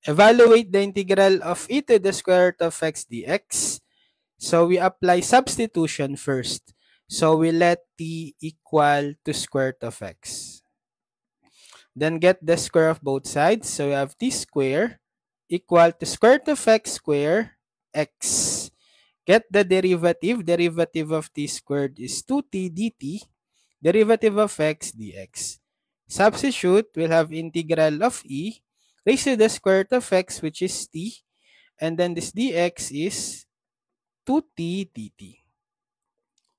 Evaluate the integral of e to the square root of x dx. So we apply substitution first. So we let t equal to square root of x. Then get the square of both sides. So we have t square equal to square root of x square x. Get the derivative. Derivative of t squared is 2t dt. Derivative of x dx. Substitute, we'll have integral of e raised to the square root of x, which is t. And then this dx is 2t dt.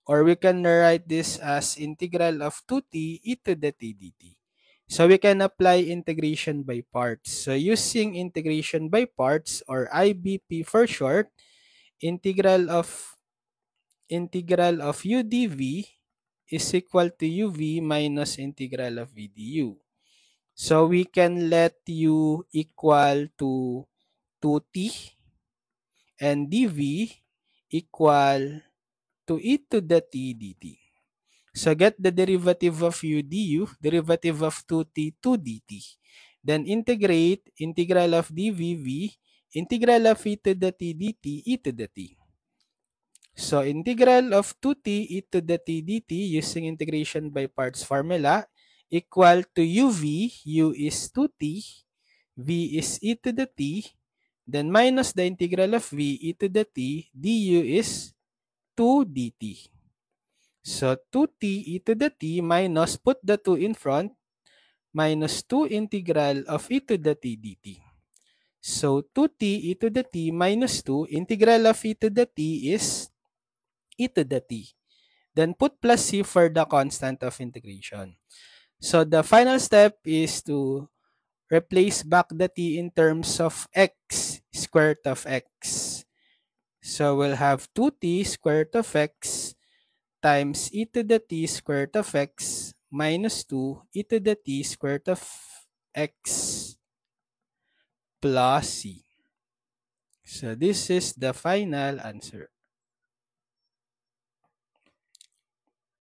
Or we can write this as integral of 2t e to the t dt. So we can apply integration by parts. So using integration by parts, or IBP for short, integral of u dv is equal to uv minus integral of v du. So we can let u equal to 2t and dv equal to e to the t dt. So get the derivative of u du, derivative of 2t 2 dt. Then integrate integral of dvv, integral of e to the t dt, e to the t. So integral of 2t e to the t dt using integration by parts formula equal to uv, u is 2t, v is e to the t, then minus the integral of v e to the t, du is 2 dt. So 2t e to the t minus, put the 2 in front, minus 2 integral of e to the t dt. So 2t e to the t minus 2, integral of e to the t is e to the t. Then put plus c for the constant of integration. So the final step is to replace back the t in terms of x, square root of x. So we'll have 2t square root of x times e to the t square root of x minus 2 e to the t square root of x plus c. So this is the final answer.